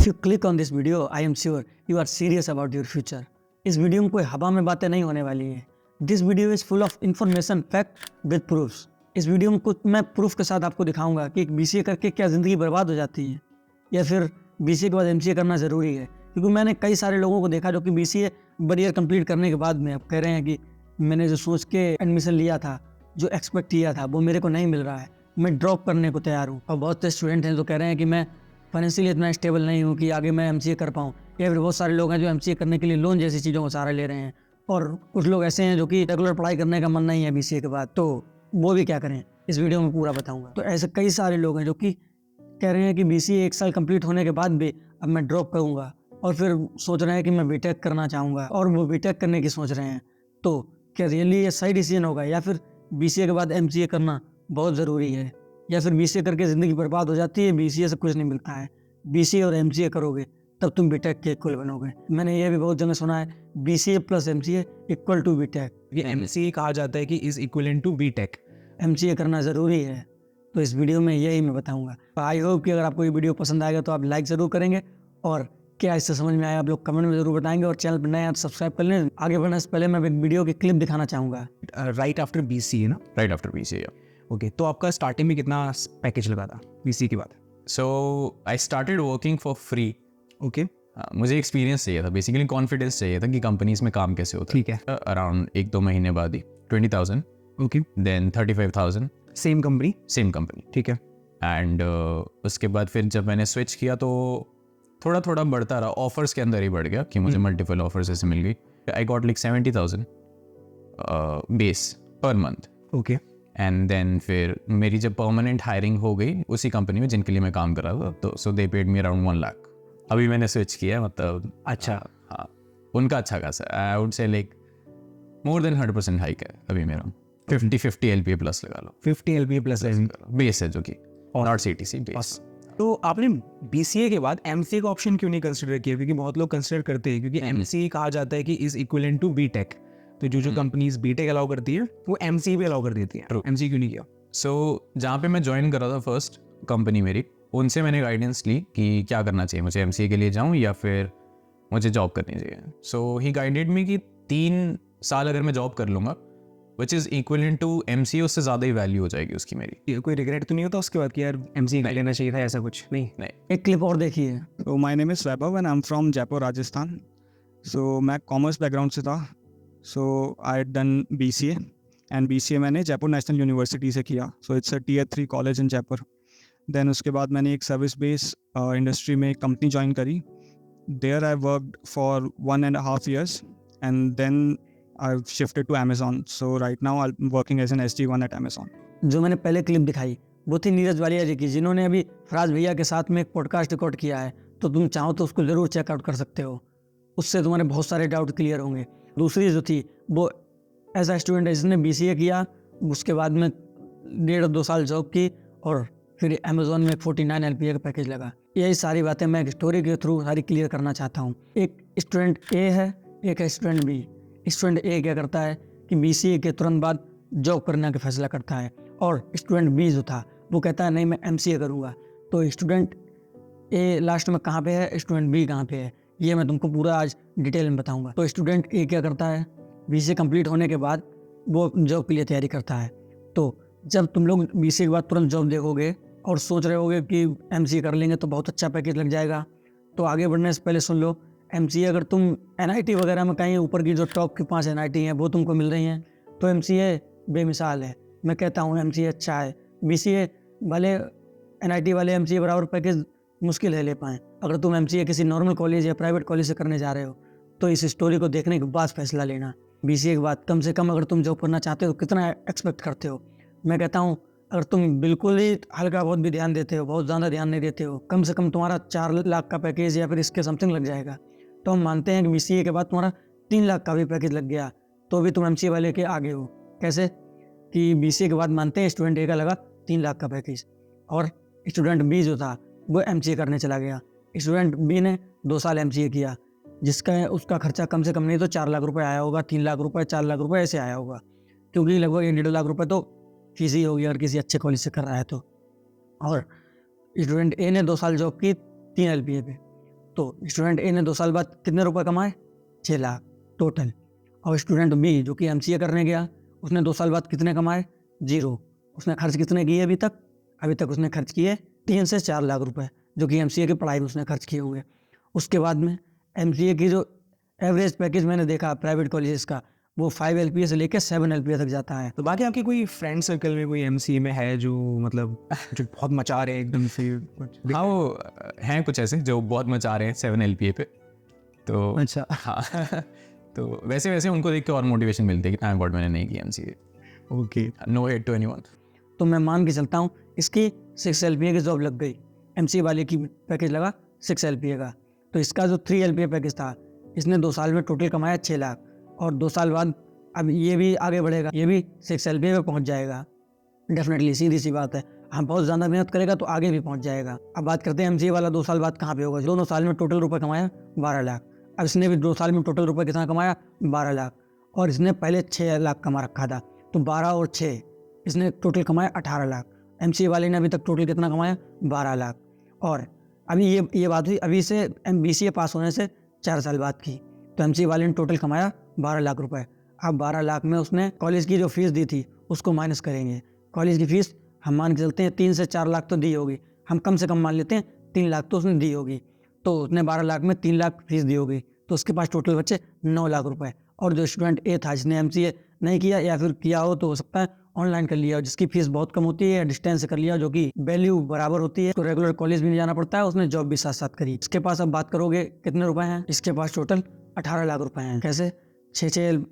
you click on this video, I am sure you are serious about your future. इस video में कोई हवा में बातें नहीं होने वाली है. This video is full of information, fact with proofs. इस वीडियो में कुछ मैं प्रूफ के साथ आपको दिखाऊंगा कि एक BCA करके क्या ज़िंदगी बर्बाद हो जाती है या फिर BCA के बाद MCA करना ज़रूरी है. क्योंकि मैंने कई सारे लोगों को देखा जो कि BCA ईयर कंप्लीट करने के बाद में अब कह रहे हैं कि मैंने जो सोच के एडमिशन लिया था, जो एक्सपेक्ट किया था, वो मेरे को नहीं मिल रहा है, मैं ड्रॉप करने को तैयार हूँ. और बहुत से स्टूडेंट हैं जो कह रहे हैं कि मैं फाइनेंशियली इतना स्टेबल नहीं हूँ कि आगे मैं MCA कर पाऊँ. या फिर बहुत सारे लोग हैं जो MCA करने के लिए लोन जैसी चीज़ों का सहारा ले रहे हैं. और कुछ लोग ऐसे हैं जो कि रेगुलर पढ़ाई करने का मन नहीं है BCA के बाद, तो वो भी क्या करें इस वीडियो में पूरा बताऊंगा. तो ऐसे कई सारे लोग हैं जो कि कह रहे हैं कि BCA 1 साल कंप्लीट होने के बाद भी अब मैं ड्रॉप करूंगा और फिर सोच रहे हैं कि मैं BTech करना चाहूँगा और वो BTech करने की सोच रहे हैं. तो क्या रियली ये सही डिसीजन होगा या फिर BCA के बाद MCA करना बहुत ज़रूरी है या फिर BCA करके ज़िंदगी बर्बाद हो जाती है, BCA से कुछ नहीं मिलता है. BCA और MCA करोगे तब तुम BTech के इक्वल बनोगे. मैंने ये भी बहुत जगह सुना है BCA plus MCA equal to BTech. ये MCA कहा जाता है कि is equivalent to BTech. MCA करना ज़रूरी है, तो इस वीडियो में यही मैं बताऊंगा. आई होप कि अगर आपको ये वीडियो पसंद आएगा तो आप लाइक ज़रूर करेंगे और क्या इससे समझ में आया आप लोग कमेंट में ज़रूर बताएंगे और चैनल पर नए हैं तो सब्सक्राइब कर लें. आगे बढ़ने से पहले मैं एक वीडियो की क्लिप दिखाना चाहूँगा. राइट आफ्टर BCA ना? Right after BCA. ओके, तो आपका स्टार्टिंग में कितना पैकेज लगा था BCA के बाद? So I started working for free. Okay, मुझे एक्सपीरियंस चाहिए था, बेसिकली कॉन्फिडेंस चाहिए था कि कंपनीज में काम कैसे होता है. ठीक है. अराउंड 1-2 महीने बाद ही 20,000, okay, then 35,000, same company. Same company. ठीक है. एंड उसके बाद फिर जब मैंने स्विच किया तो थोड़ा थोड़ा बढ़ता रहा, ऑफर्स के अंदर ही बढ़ गया कि मुझे मल्टीपल ऑफर्स ऐसे मिल गई. I got like 70,000 base per month. Okay, and then फिर मेरी जब परमानेंट हायरिंग हो गई उसी कंपनी में जिनके लिए मैं काम कर रहा था, तो so they paid me around 1 lakh. अभी मैंने स्विच किया, मतलब अच्छा. हाँ, उनका अच्छा खासा, I would say like more than 100% hike है अभी मेरा. 50 LPA प्लस लगा लो. 50 LPA प्लस बेस है जो कि नॉट CTC बेस. तो आपने BCA के बाद MCA का ऑप्शन क्यों नहीं कंसिडर किया? क्योंकि बहुत लोग कंसिडर करते हैं, क्योंकि MCA कहा जाता है कि इज इक्विवेलेंट टू BTech. तो जो कंपनीज BTech अलाउ करती है वो MCA भी अलाउ कर देती है. MCA क्यों नहीं किया? सो जहाँ पे मैं ज्वाइन कर रहा था फर्स्ट कंपनी मेरी, उनसे मैंने गाइडेंस ली कि क्या करना चाहिए, मुझे MCA के लिए जाऊँ या फिर मुझे जॉब करनी चाहिए. सो ही गाइडेड मी कि 3 साल अगर मैं जॉब कर लूँगा which is equivalent to MCA, उससे ज़्यादा ही वैल्यू हो जाएगी उसकी मेरी. कोई रिग्रेट तो नहीं होता उसके बाद कि यार MCA कर लेना चाहिए था, ऐसा कुछ नहीं? एक क्लिप और देखिए. So my name is Vaibhav and I'm from Jaipur, Rajasthan. So मैं कॉमर्स बैकग्राउंड से था. So I had done BCA and BCA मैंने जयपुर नेशनल यूनिवर्सिटी से किया. So it's a Tier 3 college in Jaipur. Then उसके बाद मैंने एक सर्विस बेस इंडस्ट्री में एक कंपनी ज्वाइन करी. There I worked for 1.5 years and then I've shifted to Amazon. So right now I'm working as an SG1 at Amazon. जो मैंने पहले क्लिप दिखाई वो थी नीरज वालिया जी की, जिन्होंने अभी फराज भैया के साथ में एक पॉडकास्ट रिकॉर्ड किया है. तो तुम चाहो तो उसको ज़रूर चेकआउट कर सकते हो, उससे तुम्हारे बहुत सारे डाउट क्लियर होंगे. दूसरी जो थी वो एज अ स्टूडेंट जिसने BCA किया, उसके बाद में 1.5-2 साल जॉब की और फिर अमेज़ॉन में 49 LPA का पैकेज लगा. यही सारी बातें मैं एक स्टोरी के थ्रू सारी क्लियर करना चाहता हूँ. एक स्टूडेंट A है, एक है स्टूडेंट B. स्टूडेंट A क्या करता है कि BCA के तुरंत बाद जॉब करने का फैसला करता है और स्टूडेंट B जो था वो कहता है नहीं मैं MCA करूँगा. तो स्टूडेंट A लास्ट में कहाँ पे है, स्टूडेंट B कहाँ पे है, ये मैं तुमको पूरा आज डिटेल में बताऊँगा. तो स्टूडेंट A क्या करता है, BCA कंप्लीट होने के बाद वो जॉब के लिए तैयारी करता है. तो जब तुम लोग BCA के बाद तुरंत जॉब देखोगे और सोच रहे होगे कि MCA कर लेंगे तो बहुत अच्छा पैकेज लग जाएगा, तो आगे बढ़ने से पहले सुन लो. MCA अगर तुम NIT वगैरह में कहीं ऊपर की जो टॉप की 5 NIT हैं वो तुमको मिल रही हैं तो MCA बेमिसाल है. मैं कहता हूँ MCA अच्छा है. BCA वाले NIT वाले MCA बराबर पैकेज मुश्किल है ले पाएँ. अगर तुम MCA किसी नॉर्मल कॉलेज या प्राइवेट कॉलेज से करने जा रहे हो तो इस स्टोरी को देखने के बाद फैसला लेना. BCA के बाद कम से कम अगर तुम जॉब करना चाहते हो तो कितना एक्सपेक्ट करते हो. मैं कहता हूँ अगर तुम बिल्कुल ही हल्का बहुत भी ध्यान देते हो, बहुत ज़्यादा ध्यान नहीं देते हो, कम से कम तुम्हारा 4 लाख का पैकेज या फिर इसके समथिंग लग जाएगा. तो हम मानते हैं कि BCA के बाद तुम्हारा 3 लाख का भी पैकेज लग गया तो भी तुम MCA वाले के आगे हो. कैसे कि BCA के बाद मानते हैं स्टूडेंट A का लगा 3 लाख का पैकेज और स्टूडेंट B जो था वो MCA करने चला गया. स्टूडेंट B ने 2 साल MCA किया जिसका उसका खर्चा कम से कम नहीं तो 4 लाख रुपये आया होगा, 3 लाख रुपये, 4 लाख रुपये ऐसे आया होगा, क्योंकि लगभग 1.5 लाख रुपये तो फीस ही होगी अगर किसी अच्छे कॉलेज से कर रहा है तो. और स्टूडेंट A ने 2 साल जॉब की 3 LPA पे. तो स्टूडेंट ए ने 2 साल बाद कितने रुपए कमाए? 6 लाख टोटल। और स्टूडेंट बी जो कि एमसीए करने गया, उसने 2 साल बाद कितने कमाए? 0। उसने खर्च कितने किए अभी तक? अभी तक उसने खर्च किए 3 से 4 लाख रुपए, जो कि एमसीए की पढ़ाई में उसने खर्च किए होंगे। उसके बाद में एमसीए की जो एवरेज पैकेज मैंने देखा प्राइवेट कॉलेजेस का, वो 5 एलपीए से लेकर 7 एलपीए तक जाता है। तो बाकी आपके कोई फ्रेंड सर्कल में कोई एमसीए में है जो मतलब जो बहुत मचा रहे हैं एकदम से कुछ? हाँ, वो हैं कुछ ऐसे जो बहुत मचा रहे हैं 7 LPA पे। तो अच्छा। हाँ तो वैसे वैसे उनको देख के और मोटिवेशन मिलती है कि थैंक गॉड मैंने नहीं किया MCA। Okay. No hate to anyone. तो मैं मान के चलता हूँ इसकी 6 एलपीए की जॉब लग गई, एमसीए वाले की पैकेज लगा 6 एलपीए का। तो इसका जो 3 एलपीए पैकेज था, इसने 2 साल में टोटल कमाया 6 लाख, और 2 साल बाद अब ये भी आगे बढ़ेगा, ये भी 6 एलपीए पे पहुँच जाएगा डेफिनेटली, सीधी सी बात है। हम बहुत ज़्यादा मेहनत करेगा तो आगे भी पहुँच जाएगा। अब बात करते हैं एमसीए वाला 2 साल बाद कहाँ पे होगा। दोनों साल में टोटल रुपये कमाया 12 लाख। अब इसने भी 2 साल में टोटल रुपये कितना कमाया? 12 लाख। और इसने पहले 6 लाख कमा रखा था, तो 12 और 6 इसने टोटल कमाया 18 लाख। एमसीए वाले ने अभी तक टोटल कितना कमाया? 12 लाख। और अभी ये बात हुई अभी से बीसीए पास होने से 4 साल बाद की, तो एमसीए वाले ने टोटल कमाया 12 लाख रुपए। अब 12 लाख में उसने कॉलेज की जो फीस दी थी उसको माइनस करेंगे। कॉलेज की फीस हम मान के चलते हैं 3 से 4 लाख तो दी होगी, हम कम से कम मान लेते हैं 3 लाख तो उसने दी होगी। तो उसने 12 लाख में 3 लाख फीस दी होगी, तो उसके पास टोटल बचे 9 लाख रुपए। और जो स्टूडेंट ए था जिसने एमसीए नहीं किया, या फिर किया हो तो हो सकता है ऑनलाइन कर लिया हो, जिसकी फीस बहुत कम होती है, या डिस्टेंस से कर लिया जो कि वैल्यू बराबर होती है, तो रेगुलर कॉलेज भी नहीं जाना पड़ता है, उसने जॉब भी साथ साथ करी। इसके पास अब बात करोगे कितने रुपए हैं, इसके पास टोटल 18 लाख रुपए हैं। कैसे? 6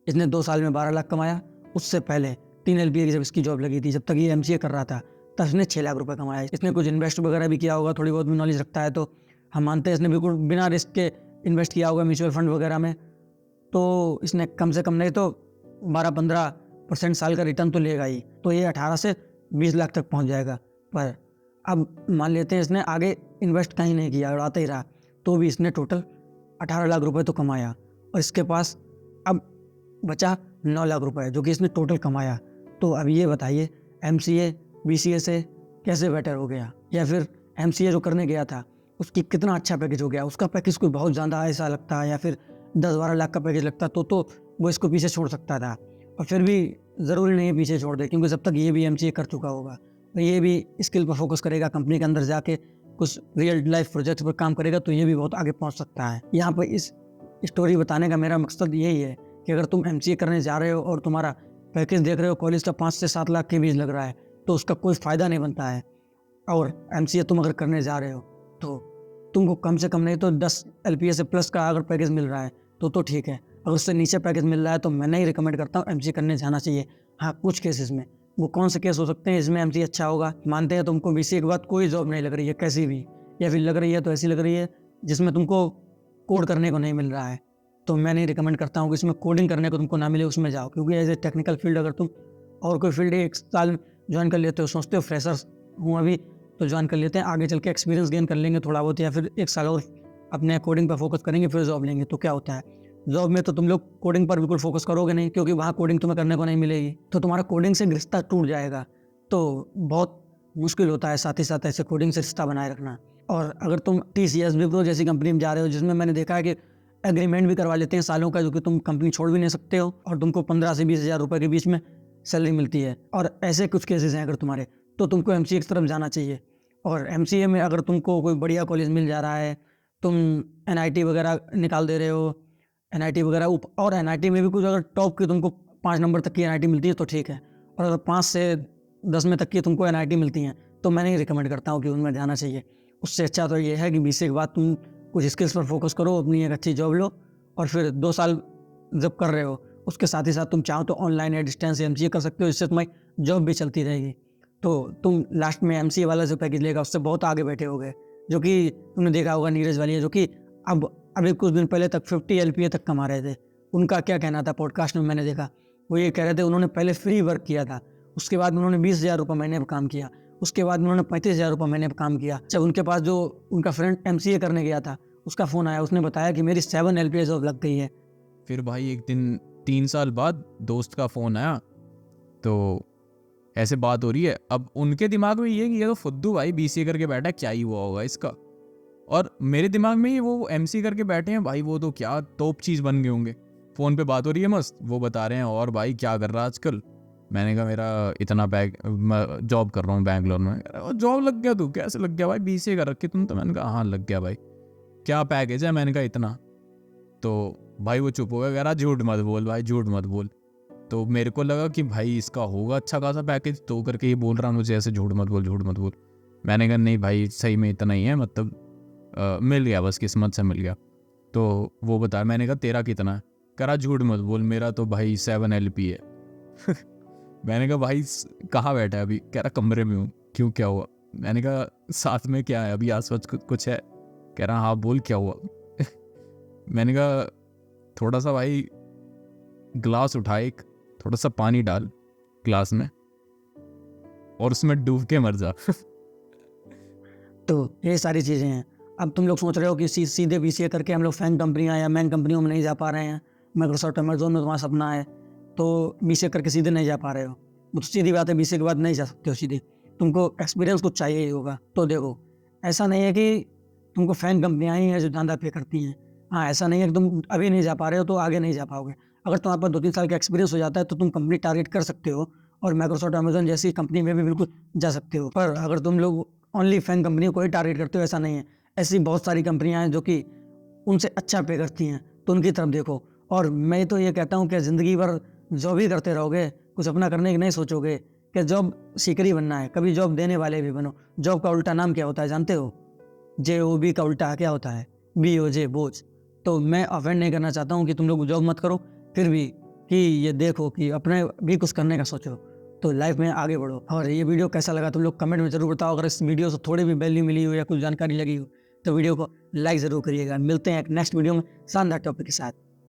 इसने 2 साल में 12 लाख कमाया। उससे पहले 3 एलपीए की जब इसकी जॉब लगी थी, जब तक ये एमसीए कर रहा था, तब इसने 6 लाख रुपए कमाया। इसने कुछ इन्वेस्ट वगैरह भी किया होगा, थोड़ी बहुत भी नॉलेज रखता है, तो हम मानते हैं इसने बिल्कुल बिना रिस्क के इन्वेस्ट किया होगा म्यूचुअल फंड वगैरह में। तो इसने कम से कम नहीं तो 12-15% साल का रिटर्न तो लेगा ही, तो ये 18 से 20 लाख तक पहुंच जाएगा। पर अब मान लेते हैं इसने आगे इन्वेस्ट कहीं नहीं किया, उड़ाते ही रहा, तो भी इसने टोटल 18 लाख रुपए तो कमाया, और इसके पास अब बचा 9 लाख रुपए जो कि इसने टोटल कमाया। तो अब ये बताइए एमसीए बीसीए से कैसे बेटर हो गया, या फिर एमसीए जो करने गया था उसकी कितना अच्छा पैकेज हो गया। उसका पैकेज कोई बहुत ज़्यादा ऐसा लगता है, या फिर 10-12 लाख का पैकेज लगता तो वो इसको पीछे छोड़ सकता था, और फिर भी ज़रूरी नहीं है पीछे छोड़ दे, क्योंकि जब तक ये भी एमसीए कर चुका होगा तो ये भी स्किल पर फोकस करेगा, कंपनी के अंदर जाके कुछ रियल लाइफ प्रोजेक्ट पर काम करेगा, तो ये भी बहुत आगे पहुंच सकता है। यहाँ पर इस स्टोरी बताने का मेरा मकसद यही है कि अगर तुम एमसीए करने जा रहे हो और तुम्हारा पैकेज देख रहे हो कॉलेज का 5 से 7 लाख के बीच लग रहा है, तो उसका कोई फ़ायदा नहीं बनता है। और एमसीए तुम अगर करने जा रहे हो तो तुमको कम से कम नहीं तो 10 एलपीए से प्लस का अगर पैकेज मिल रहा है तो ठीक है। अगर उससे नीचे पैकेज मिल रहा है तो मैं नहीं रिकमेंड करता हूँ एमसीए करने जाना चाहिए। हाँ, कुछ केसेस में, वो कौन से केस हो सकते हैं इसमें एमसीए अच्छा होगा। मानते हैं तुमको बीसीए के बाद कोई जॉब नहीं लग रही है कैसी भी, या फिर लग रही है तो ऐसी लग रही है जिसमें तुमको कोड करने को नहीं मिल रहा है, तो मैं नहीं रिकमेंड करता हूँ कि इसमें कोडिंग करने को तुमको ना मिले उसमें जाओ। क्योंकि एज ए टेक्निकल फील्ड अगर तुम और कोई फील्ड 1 साल ज्वाइन कर लेते हो, सोचते हो फ्रेशर्स हूँ अभी तो ज्वाइन कर लेते हैं, आगे चल के एक्सपीरियंस गेन कर लेंगे थोड़ा बहुत, या फिर 1 साल और अपने कोडिंग पर फोकस करेंगे फिर जॉब लेंगे, तो क्या होता है जॉब में तो तुम लोग कोडिंग पर बिल्कुल फोकस करोगे नहीं, क्योंकि वहाँ कोडिंग तुम्हें करने को नहीं मिलेगी, तो तुम्हारा कोडिंग से रिश्ता टूट जाएगा, तो बहुत मुश्किल होता है साथ ही साथ ऐसे कोडिंग से रिश्ता बनाए रखना। और अगर तुम TCS विप्रो जैसी कंपनी में जा रहे हो, जिसमें मैंने देखा है कि एग्रीमेंट भी करवा लेते हैं सालों का, जो कि तुम कंपनी छोड़ भी नहीं सकते हो, और तुमको 15 से 20 हज़ार रुपये के बीच में सैलरी मिलती है, और ऐसे कुछ केसेस हैं अगर तुम्हारे, तो तुमको एमसीए की तरफ जाना चाहिए। और एमसीए में अगर तुमको कोई बढ़िया कॉलेज मिल जा रहा है, तुम NIT वगैरह निकाल दे रहे हो, NIT वगैरह, और NIT में भी कुछ अगर टॉप की तुमको 5 नंबर तक की NIT मिलती है तो ठीक है, और अगर 5 से 10 में तक की तुमको NIT मिलती हैं तो मैं नहीं रिकमेंड करता हूँ कि उनमें जाना चाहिए। उससे अच्छा तो ये है कि बीसीए के बाद तुम कुछ स्किल्स पर फोकस करो, अपनी एक अच्छी जॉब लो, और फिर 2 साल जब कर रहे हो उसके साथ ही साथ तुम चाहो तो ऑनलाइन या डिस्टेंस एमसीए कर सकते हो, जिससे तुम्हारी जॉब भी चलती रहेगी। तो तुम लास्ट में एमसीए वाला जो पैकेज लेगा उससे बहुत आगे बैठे होगे, जो कि तुमने देखा होगा नीरज वालिया, जो कि अब अभी कुछ दिन पहले तक 50 LPA तक कमा रहे थे। उनका क्या कहना था पॉडकास्ट में मैंने देखा, वो ये कह रहे थे उन्होंने पहले फ्री वर्क किया था, उसके बाद उन्होंने 20,000 रुपये महीने पर काम किया, उसके बाद उन्होंने 35,000 रुपये महीने पर काम किया। जब उनके पास जो उनका फ्रेंड एमसीए करने गया था उसका फ़ोन आया, उसने बताया कि मेरी 7 LPA जॉब लग गई है। फिर भाई एक दिन 3 साल बाद दोस्त का फ़ोन आया, तो ऐसे बात हो रही है। अब उनके दिमाग में ये कि ये तो फुद्दू भाई BCA करके बैठा है, क्या ही हुआ होगा इसका। और मेरे दिमाग में ही वो एमसी करके बैठे हैं भाई, वो तो क्या टॉप चीज़ बन गए होंगे, फ़ोन पे बात हो रही है मस्त, वो बता रहे हैं और भाई क्या कर रहा है आजकल। मैंने कहा मेरा इतना जॉब कर रहा हूँ बैंगलोर में। और जॉब लग गया, तू कैसे लग गया भाई, बीसीए कर रखी तुम तो। मैंने कहा हाँ लग गया भाई, क्या पैकेज है, मैंने कहा इतना। तो भाई वो चुप हो गया, कह रहा झूठ मत बोल भाई, झूठ मत बोल। तो मेरे को लगा कि भाई इसका होगा अच्छा खासा पैकेज, तो करके ये बोल रहा मुझे ऐसे झूठ मत बोल, झूठ मत बोल। मैंने कहा नहीं भाई सही में इतना ही है, मतलब मिल गया, बस किस्मत से मिल गया। तो वो बता, मैंने कहा तेरा कितना है, कह रहा झूठ मत बोल, मेरा तो भाई 7 LP है। मैंने कहा भाई कहाँ बैठा है अभी, कह रहा कमरे में हूँ, क्यों क्या हुआ। मैंने कहा साथ में क्या है अभी, आसपास कुछ है, कह रहा हाँ बोल क्या हुआ। मैंने कहा थोड़ा सा भाई ग्लास उठा, एक थोड़ा सा पानी डाल ग्लास में और उसमें डूब के मर जा। तो ये सारी चीज़ें हैं। अब तुम लोग सोच रहे हो कि सीधे बीसीए करके हम लोग फैन कंपनियाँ या मैन कंपनियों में नहीं जा पा रहे हैं, माइक्रोसॉफ्ट अमेजोन में तुम्हारा सपना है तो बीसीए करके सीधे नहीं जा पा रहे हो। वो तो सीधी बात है, बीसीए के बाद नहीं जा सकते हो सीधे, तुमको एक्सपीरियंस कुछ चाहिए ही होगा। तो देखो ऐसा नहीं है कि तुमको फैन कंपनियाँ ही हैं जो ज़्यादा पे करती हैं। हाँ, ऐसा नहीं है कि तुम अभी नहीं जा पा रहे हो तो आगे नहीं जा पाओगे। अगर तुम्हारे पास 2-3 साल का एक्सपीरियंस हो जाता है तो तुम कंपनी टारगेट कर सकते हो और माइक्रोसॉफ्ट अमेजोन जैसी कंपनी में भी बिल्कुल जा सकते हो। पर अगर तुम लोग ओनली फैन कंपनी को ही टारगेट करते हो, ऐसा नहीं है। ऐसी बहुत सारी कंपनियां हैं जो कि उनसे अच्छा पे करती हैं, तो उनकी तरफ देखो। और मैं तो ये कहता हूँ कि ज़िंदगी भर जॉब ही करते रहोगे, कुछ अपना करने की नहीं सोचोगे कि जॉब सीकर ही बनना है, कभी जॉब देने वाले भी बनो। जॉब का उल्टा नाम क्या होता है जानते हो? JOB का उल्टा क्या होता है? BOJ, बोझ। तो मैं ऑफेंड नहीं करना चाहता हूँ कि तुम लोग जॉब मत करो, फिर भी कि ये देखो कि अपने भी कुछ करने का सोचो, तो लाइफ में आगे बढ़ो। और ये वीडियो कैसा लगा तुम लोग कमेंट में ज़रूर बताओ। अगर इस वीडियो से थोड़ी भी वैल्यू मिली हो या कुछ जानकारी लगी हो तो वीडियो को लाइक ज़रूर करिएगा। मिलते हैं एक नेक्स्ट वीडियो में शानदार टॉपिक के साथ।